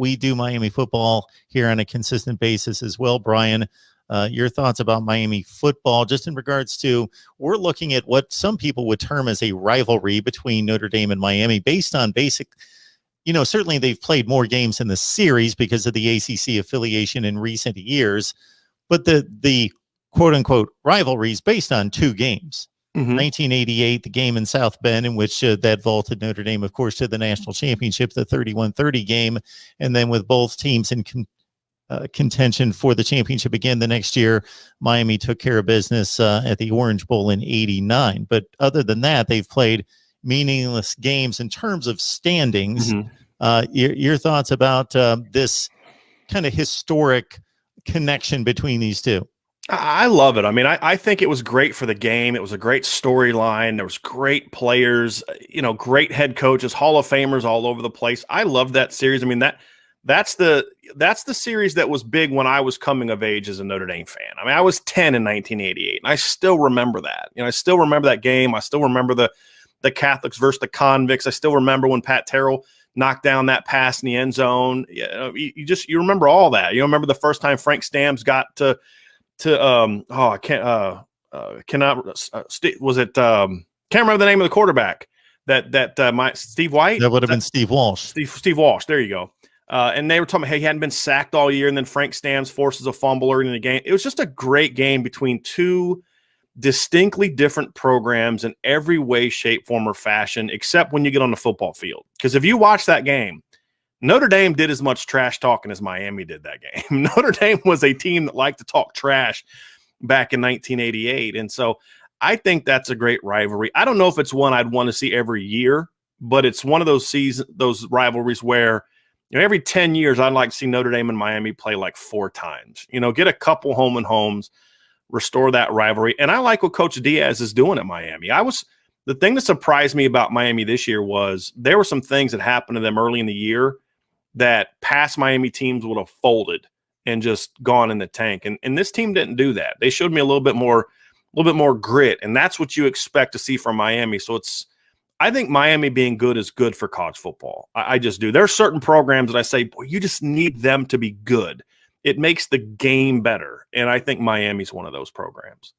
we do Miami football here on a consistent basis as well, Brian. Your thoughts about Miami football, just in regards to, we're looking at what some people would term as a rivalry between Notre Dame and Miami based on basic, certainly they've played more games in the series because of the ACC affiliation in recent years, but the quote unquote rivalries based on 2 games. 1988, the game in South Bend, in which that vaulted Notre Dame, of course, to the national championship, the 31-30 game, and then with both teams in contention for the championship again the next year, Miami took care of business at the Orange Bowl in '89. But other than that, they've played meaningless games in terms of standings. Your thoughts about this kind of historic connection between these two? I love it. I mean, I think it was great for the game. It was a great storyline. There was great players, great head coaches, Hall of Famers all over the place. I love that series. I mean, that's the series that was big when I was coming of age as a Notre Dame fan. I mean, I was 10 in 1988, and I still remember that. I still remember that game. I still remember the Catholics versus the Convicts. I still remember when Pat Terrell knocked down that pass in the end zone. You remember all that. You remember the first time Frank Stamms got to can't remember the name of the quarterback that Steve White. That would have been Steve Walsh. Steve Walsh. There you go. And they were talking, hey, he hadn't been sacked all year, and then Frank Stamms forces a fumble early in the game. It was just a great game between 2 distinctly different programs in every way, shape, form, or fashion, except when you get on the football field. Because if you watch that game, Notre Dame did as much trash talking as Miami did that game. Notre Dame was a team that liked to talk trash back in 1988. And so I think that's a great rivalry. I don't know if it's one I'd want to see every year, but it's one of those rivalries where, every 10 years, I'd like to see Notre Dame and Miami play like 4 times. Get a couple home and homes, restore that rivalry. And I like what Coach Diaz is doing at Miami. The thing that surprised me about Miami this year was there were some things that happened to them early in the year that past Miami teams would have folded and just gone in the tank. And this team didn't do that. They showed me a little bit more grit, and that's what you expect to see from Miami. So I think Miami being good is good for college football. I just do. There are certain programs that I say, boy, you just need them to be good. It makes the game better. And I think Miami's one of those programs.